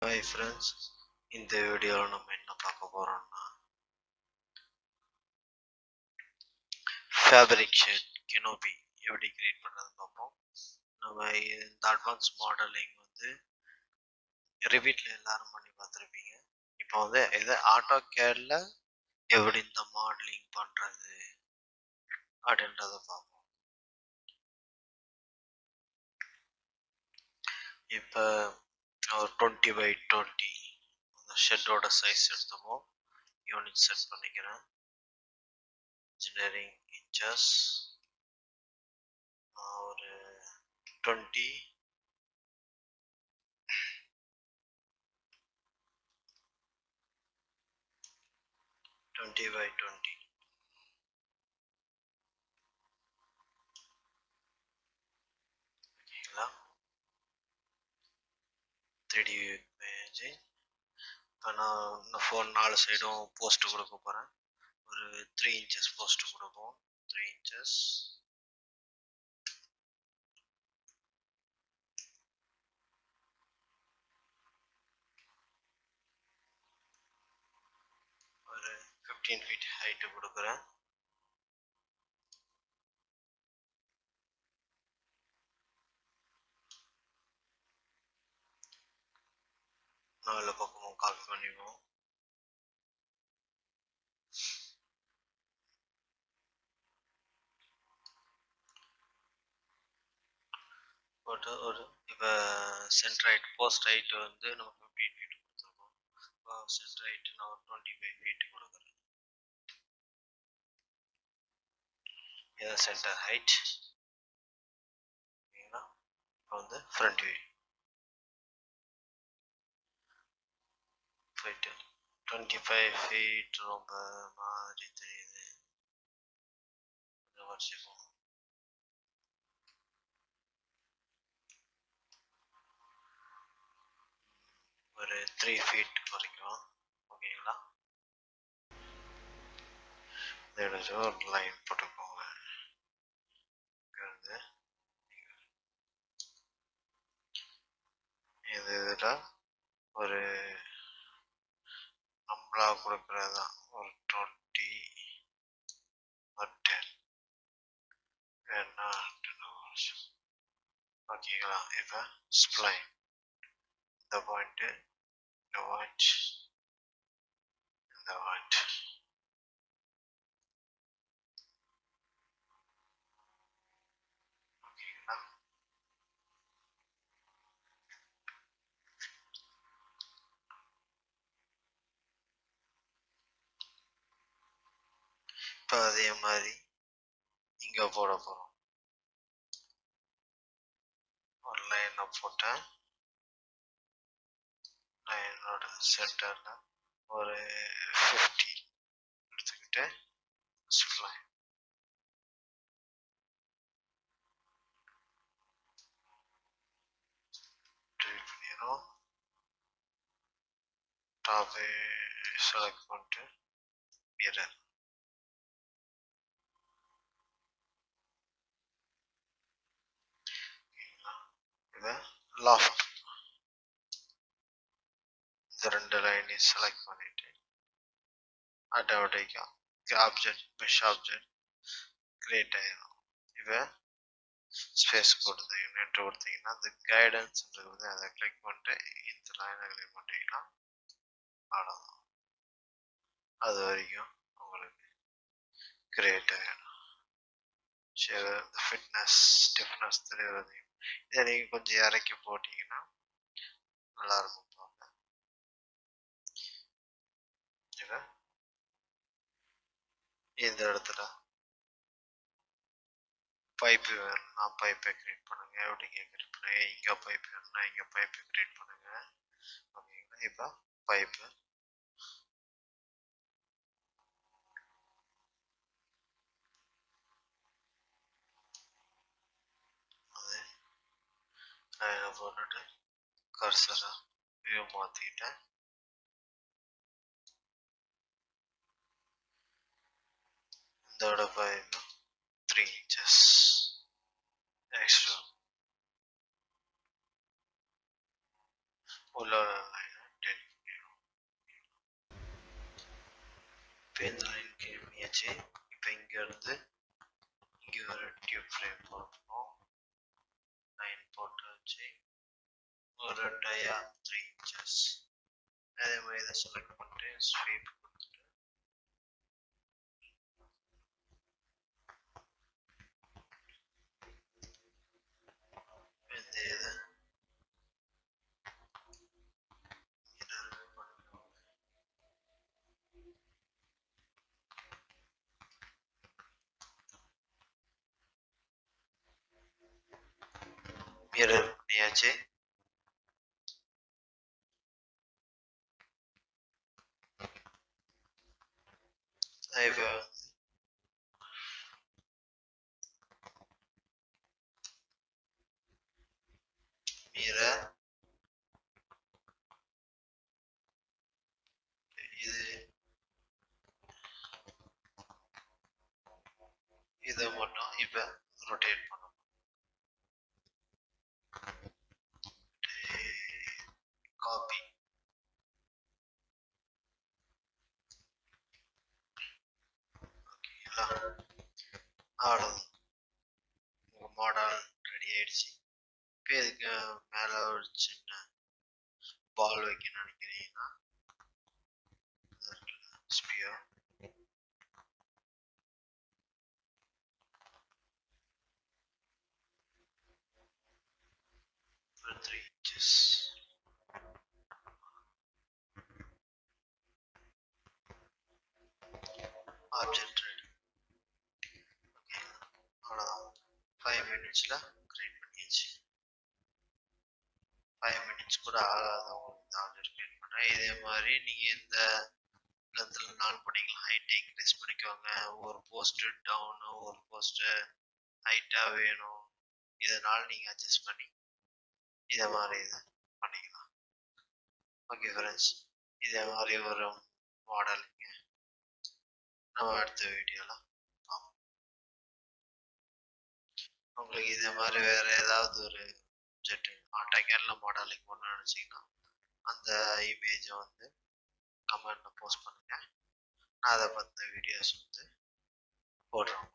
Hi friends, இந்த வீடியோவில் நம்ம என்ன பார்க்க போறோம்னா ஃபேப்ரிக் ஷெட் கெனோபி எப்படி கிரியேட் பண்ணுறதுன்னு பார்ப்போம். நம்ம இந்த அட்வான்ஸ் மாடலிங் வந்து ரிவிட்ல எல்லாரும் பண்ணி பார்த்துருப்பீங்க. இப்போ வந்து இதை ஆட்டோகேட்ல எப்படி இந்த மாடலிங் பண்ணுறது அப்படின்றத பார்ப்போம். இப்போ ஒரு 20x20 அந்த ஷெட்டோட சைஸ் எடுத்துப்போம். யூனிட் செட் பண்ணிக்கிறேன். இன்ஜினியரிங் இன்ச்சஸ் ஒரு 20 20x20 ஓகேங்களா. 3D image. இப்போ நான் இன்னும் 4 சைடும் போஸ்ட் கொடுக்க போகிறேன். ஒரு 3 inches போஸ்ட் கொடுப்போம். 3 inches. ஒரு 15 feet ஹைட்டு கொடுக்குறேன். நாலு பக்கமும் காப்பி பண்ணிடுவோம். போட்டு ஒரு இப்போ சென்டர் ஹைட் போஸ்ட் ஹைட்டு வந்து நம்ம 15 feet கொடுத்துருக்கோம். இப்போ சென்டர் ஹைட்டு நான் ஒரு 25 feet கொடுக்குறேன். இதுதான் சென்டர் ஹைட். ஓகேங்களா. இப்போ வந்து ஃப்ரண்ட் வியூ போயிட்டு 25 feet ரொம்ப மாதிரி தெரியுது. வச்சுப்போம். ஒரு 3 feet வரைக்கும். ஓகேங்களா. எடுத்து ஒரு லைன் போட்டுக்கோங்க. இது இதில் ஒரு நம்மளா கொடுக்குறது தான் ஒரு 20 or 10 வேணா 10 ஓகேங்களா. இப்போ ஸ்ப்ளைன் இந்த பாயிண்ட்டு இந்த பாயிண்ட் இந்த பாயிண்ட் ஓகேங்களா. இப்போ அதே மாதிரி இங்கே போட போகிறோம். ஒரு லைனை போட்டேன். லைனோட சென்டரில் ஒரு 50 எடுத்துக்கிட்டு ஸ்ப்ளைன் ட்ரீட் பண்ணிடுறோம். டாப்பை செலக்ட் பண்ணிட்டு மிரர் இதை லாஃப் இந்த 2 லைனையும் செலக்ட் பண்ணிட்டு ஆட்டோமேட்டிக்காக ஆப்ஜெக்ட் மெஷ் ஆப்ஜெக்ட் கிரியேட் ஆகிடும். இப்போ ஸ்பேஸ் கொடுத்து நெட் கொடுத்தீங்கன்னா அந்த கைடன்ஸ் வந்து அதை கிளிக் பண்ணிட்டு இந்த லைனை கிளிக் பண்ணிட்டீங்கன்னா அவ்வளோதான். அது வரைக்கும் உங்களுக்கு கிரியேட் ஆகிடும். சரி, இந்த ஃபிட்னஸ் ஸ்டிஃப்னஸ் தெரியுறது இதை நீங்கள் கொஞ்சம் இறக்கி போட்டிங்கன்னா நல்லாயிருக்கும் பார்க்க. இந்த இடத்துல பைப்பு வேணும்னா பைப்பை கிரியேட் பண்ணுங்க. எப்படிங்க கிரியேட் பண்ணுங்க. இங்கே பைப் வேணும்னா இங்கே பைப்பை கிரியேட் பண்ணுங்க. ஓகேங்களா. இப்போ பைப்பு அது லைனை போட்டுட்டு கர்சரை வியூ மாற்றிக்கிட்டேன். இதோட பைப்பு 3 inches எக்ஸ்ட்ரா உள்ள லைனை பண்ணியாச்சு. இப்போ இங்கேருந்து இங்கே ஒரு டியூப் ஃப்ரேம் போடணும். லைன் போட்டு வச்சு ஒரு டயா 3 inches. அதே மாதிரி இதை செலக்ட் பண்ணிட்டு ஸ்வீப் கொடுத்துட்டு இந்த இதை மிரர் பண்ணியாச்சு. இப்போ மிரர் இதை மட்டும் இப்போ ரொட்டேட் பண்ணணும். காப்பி ஓகேங்களா? அவ்வளோதான், உங்கள் மாடல் ரெடி ஆயிடுச்சு. இப்போ இதுக்கு மேலே ஒரு சின்ன பால் வைக்கணும்னு நினைக்கிறீங்கன்னா sphere for 3 inches. Object ready. Okay, அவ்வளோதான். 5 minutesல கிரியேட் பண்ணியாச்சு. 5 minutes கூட ஆகாத உங்களுக்கு ஆப்ஜெக்ட் கிரியேட் பண்ணேன். இதே மாதிரி நீங்கள் இந்த இடத்துல நான் பண்ணிக்கலாம். ஹைட்டை இன்க்ரீஸ் பண்ணிக்கோங்க. ஒரு போஸ்ட் டவுனு ஒரு போஸ்ட்டு ஹைட்டாக வேணும், இதனால் நீங்கள் அட்ஜஸ்ட் பண்ணி இதை மாதிரி இதை பண்ணிக்கலாம். ஓகே ஃப்ரெண்ட்ஸ், இதே மாதிரி ஒரு மாடல் நம்ம அடுத்த வீடியோவில் பார்ப்போம். உங்களுக்கு இதே மாதிரி வேறு ஏதாவது ஒரு ஆப்ஜெக்ட் AutoCADல மாடலிங் பண்ணணும்னு நினச்சிங்கன்னா அந்த இமேஜை வந்து கமெண்ட்டில் போஸ்ட் பண்ணுங்கள். நான் அதை பற்றின வீடியோஸ் வந்து போடுறேன்.